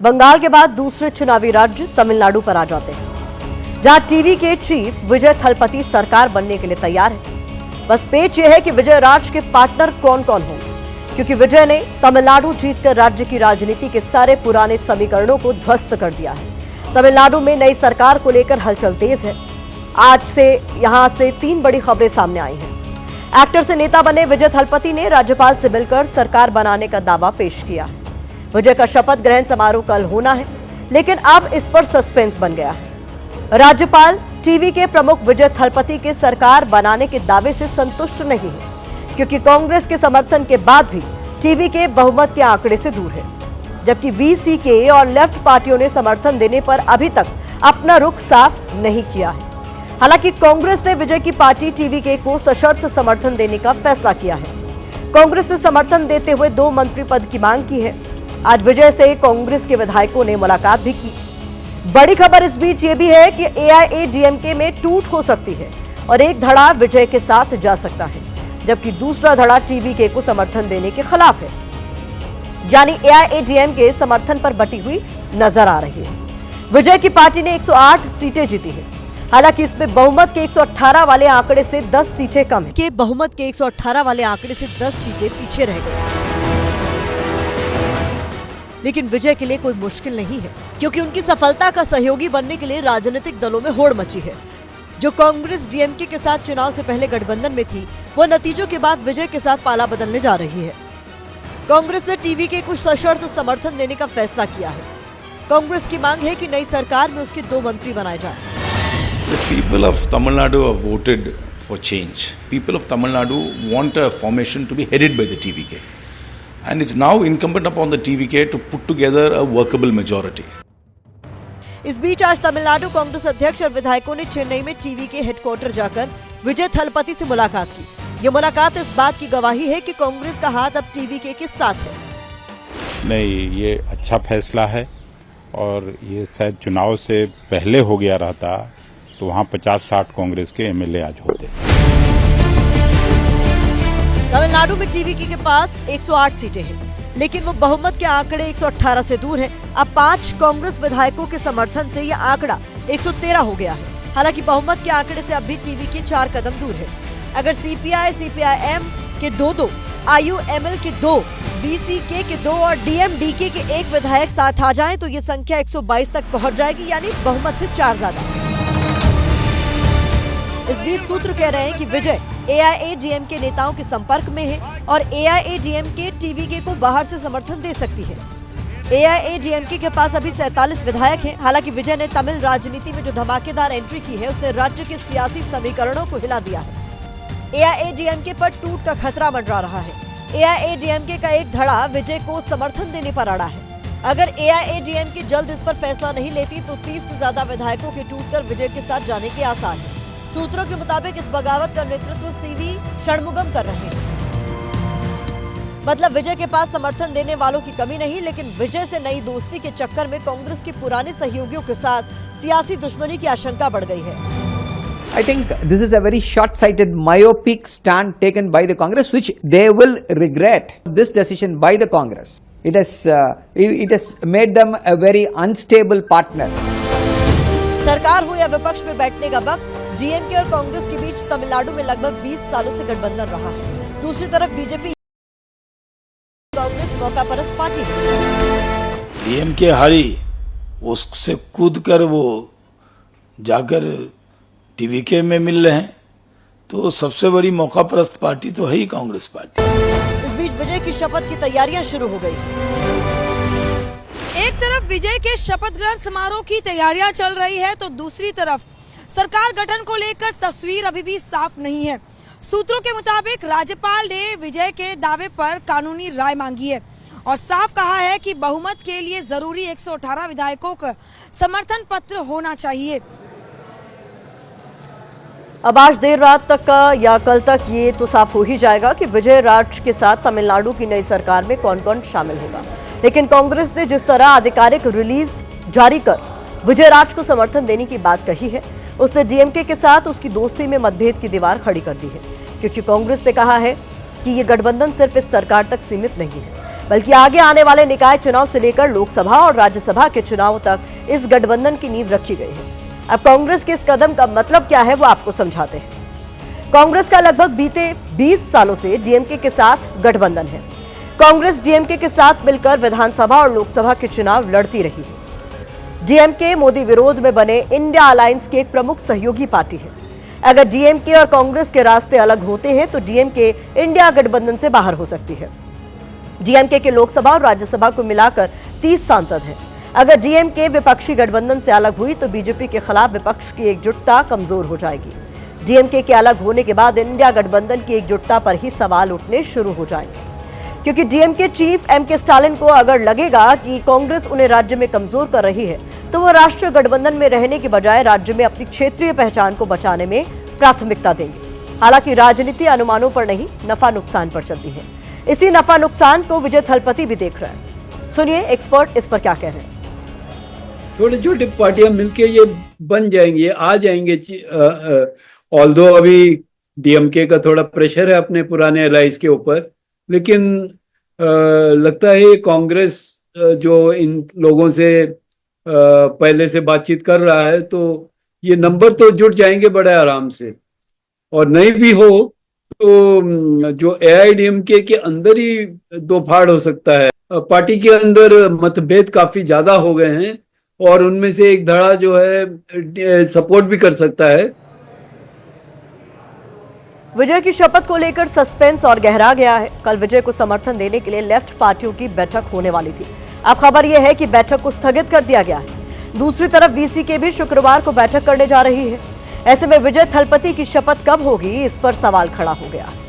बंगाल के बाद दूसरे चुनावी राज्य तमिलनाडु पर आ जाते हैं, जहां टीवी के चीफ विजय थलपति सरकार बनने के लिए तैयार है। बस पेच यह है कि विजय राज के पार्टनर कौन कौन होंगे, क्योंकि विजय ने तमिलनाडु जीतकर राज्य की राजनीति के सारे पुराने समीकरणों को ध्वस्त कर दिया है। तमिलनाडु में नई सरकार को लेकर हलचल तेज है। आज से यहां से 3 बड़ी खबरें सामने आई हैं। एक्टर से नेता बने विजय थलपति ने राज्यपाल से मिलकर सरकार बनाने का दावा पेश किया है। विजय का शपथ ग्रहण समारोह कल होना है, लेकिन अब इस पर सस्पेंस बन गया है। राज्यपाल टीवी के प्रमुख विजय थलपति के सरकार बनाने के दावे से संतुष्ट नहीं है, क्योंकि कांग्रेस के समर्थन के बाद भी टीवी के बहुमत के आंकड़े से दूर है, जबकि वीसीके और लेफ्ट पार्टियों ने समर्थन देने पर अभी तक अपना रुख साफ नहीं किया है। हालांकि कांग्रेस ने विजय की पार्टी टीवीके को सशर्त समर्थन देने का फैसला किया है। कांग्रेस ने समर्थन देते हुए 2 मंत्री पद की मांग की है। आज विजय से कांग्रेस के विधायकों ने मुलाकात भी की। बड़ी खबर इस बीच ये भी है कि एआईएडीएमके में टूट हो सकती है और एक धड़ा विजय के साथ जा सकता है, जबकि दूसरा धड़ा टीवीके को समर्थन देने के खिलाफ है। यानी एआईएडीएमके समर्थन पर बटी हुई नजर आ रही है। विजय की पार्टी ने 108 सीटें जीती है। हालांकि इसमें बहुमत के 118 वाले आंकड़े से 10 सीटें कम है। बहुमत के 118 वाले आंकड़े से 10 सीटें पीछे रह गई। लेकिन विजय के लिए कोई मुश्किल नहीं है, क्योंकि उनकी सफलता का सहयोगी बनने के लिए राजनीतिक दलों में होड़ मची है। जो कांग्रेस डीएमके के साथ चुनाव से पहले गठबंधन में थी, वो नतीजों के बाद विजय के साथ पाला बदलने जा रही है। कांग्रेस ने टीवीके को सशर्त समर्थन देने का फैसला किया है। कांग्रेस की मांग है कि नई सरकार में उसके 2 मंत्री बनाए जाएं। The people of Tamil Nadu have voted for change. People of Tamil Nadu want a formation to be headed by the TVK. And it's now incumbent upon the TVK to put together a workable majority. इस बीच आज तमिलनाडु कांग्रेस अध्यक्ष और विधायकों ने चेन्नई में TVK headquarter जाकर विजय थलपति से मुलाकात की। ये मुलाकात इस बात की गवाही है कि कांग्रेस का हाथ अब टीवीके के साथ है। नहीं, ये अच्छा फैसला है और ये शायद चुनाव से पहले हो गया रहता तो वहाँ 50-60 कांग्रेस के एमएलए आज होते। तमिलनाडु में टीवीके के पास 108 सीटें हैं, लेकिन वो बहुमत के आंकड़े 118 से दूर है। अब 5 कांग्रेस विधायकों के समर्थन से यह आंकड़ा 113 हो गया है। हालांकि बहुमत के आंकड़े से अब भी टीवीके 4 कदम दूर है। अगर सीपीआई, सीपीआईएम के 2-2, आईयूएमएल के 2, वीसीके के 2 और डीएमडीके के 1 विधायक साथ आ जाएं, तो ये संख्या 122 तक पहुंच जाएगी, यानी बहुमत से 4 ज्यादा। इस बीच सूत्र कह रहे हैं कि विजय एआईएडीएमके नेताओं के संपर्क में है और एआईएडीएमके टीवीके को बाहर से समर्थन दे सकती है। एआईएडीएमके के पास अभी 47 विधायक हैं। हालांकि विजय ने तमिल राजनीति में जो धमाकेदार एंट्री की है, उसने राज्य के सियासी समीकरणों को हिला दिया है। एआईएडीएमके पर टूट का खतरा मंडरा रहा है। एआईएडीएमके का एक धड़ा विजय को समर्थन देने पर अड़ा है। अगर एआईएडीएमके जल्द इस पर फैसला नहीं लेती तो 30 से ज्यादा विधायकों के टूटकर विजय के साथ जाने के आसार है। सूत्रों के मुताबिक इस बगावत का नेतृत्व सीवी षणमुगम कर रहे हैं। मतलब विजय के पास समर्थन देने वालों की कमी नहीं, लेकिन विजय से नई दोस्ती के चक्कर में कांग्रेस के पुराने सहयोगियों के साथ सियासी दुश्मनी की आशंका बढ़ गई है। I think this is a very short-sighted, myopic stand taken by the Congress, which they will regret. This decision by the Congress, it has made them a very unstable partner. सरकार हो या विपक्ष में बैठने का वक्त, डीएमके और कांग्रेस के बीच तमिलनाडु में लगभग 20 सालों से गठबंधन रहा है। दूसरी तरफ बीजेपी कांग्रेस मौका परस्त पार्टी है। डीएमके हारी, उससे कूद कर वो जाकर टीवीके में मिल रहे हैं, तो सबसे बड़ी मौका परस्त पार्टी तो है ही कांग्रेस पार्टी। इस बीच विजय की शपथ की तैयारियां शुरू हो गई। एक तरफ विजय के शपथ ग्रहण समारोह की तैयारियां चल रही है, तो दूसरी तरफ सरकार गठन को लेकर तस्वीर अभी भी साफ नहीं है। सूत्रों के मुताबिक राज्यपाल ने विजय के दावे पर कानूनी राय मांगी है और साफ कहा है कि बहुमत के लिए जरूरी 118 विधायकों का समर्थन पत्र होना चाहिए। अब आज देर रात तक का या कल तक ये तो साफ हो ही जाएगा कि विजय राज के साथ तमिलनाडु की नई सरकार में कौन कौन शामिल होगा। लेकिन कांग्रेस ने जिस तरह आधिकारिक रिलीज जारी कर विजय राज को समर्थन देने की बात कही है, उसने डीएमके के साथ उसकी दोस्ती में मतभेद की दीवार खड़ी कर दी है, क्योंकि कांग्रेस ने कहा है कि ये गठबंधन सिर्फ इस सरकार तक सीमित नहीं है। बल्कि आगे आने वाले निकाय चुनाव से लेकर लोकसभा और राज्यसभा के चुनाव तक इस गठबंधन की नींव रखी गई है। अब कांग्रेस के इस कदम का मतलब क्या है वो आपको समझाते हैं। कांग्रेस का लगभग बीते 20 सालों से डीएमके के साथ गठबंधन है। कांग्रेस डीएमके के साथ मिलकर विधानसभा और लोकसभा के चुनाव लड़ती रही है। डीएमके मोदी विरोध में बने इंडिया अलायंस की एक प्रमुख सहयोगी पार्टी है। अगर डीएमके और कांग्रेस के रास्ते अलग होते हैं तो डीएमके इंडिया गठबंधन से बाहर हो सकती है। डीएमके के लोकसभा और राज्यसभा को मिलाकर 30 सांसद हैं। अगर डीएमके विपक्षी गठबंधन से अलग हुई तो बीजेपी के खिलाफ विपक्ष की एकजुटता कमजोर हो जाएगी। डीएमके के अलग होने के बाद इंडिया गठबंधन की एकजुटता पर ही सवाल उठने शुरू हो जाएंगे, क्योंकि डीएमके चीफ एमके स्टालिन को अगर लगेगा कि कांग्रेस उन्हें राज्य में कमजोर कर रही है तो वो राष्ट्रीय गठबंधन में रहने के बजाय राज्य में अपनी क्षेत्रीय पहचान को बचाने में प्राथमिकता देंगे। हालांकि राजनीति अनुमानों पर नहीं, नफा नुकसान पर चलती है। इसी नफा नुकसान को विजय थलपति भी देख रहे हैं। सुनिए एक्सपर्ट इस पर क्या कह रहे हैं। छोटे छोटे पार्टियां मिलके ये बन जाएंगी, आ जाएंगे। ऑल्दो अभी डीएमके का थोड़ा प्रेशर है अपने पुराने अलाइज के ऊपर, लेकिन लगता है कांग्रेस जो इन लोगों से पहले से बातचीत कर रहा है तो ये नंबर तो जुट जाएंगे बड़े आराम से। और नहीं भी हो तो जो एआईडीएमके के अंदर ही दो फाड़ हो सकता है। पार्टी के अंदर मतभेद काफी ज्यादा हो गए हैं और उनमें से एक धड़ा जो है सपोर्ट भी कर सकता है। विजय की शपथ को लेकर सस्पेंस और गहरा गया है। कल विजय को समर्थन देने के लिए लेफ्ट पार्टियों की बैठक होने वाली थी। अब खबर यह है कि बैठक को स्थगित कर दिया गया है। दूसरी तरफ वीसीके भी शुक्रवार को बैठक करने जा रही है। ऐसे में विजय थलपति की शपथ कब होगी, इस पर सवाल खड़ा हो गया है।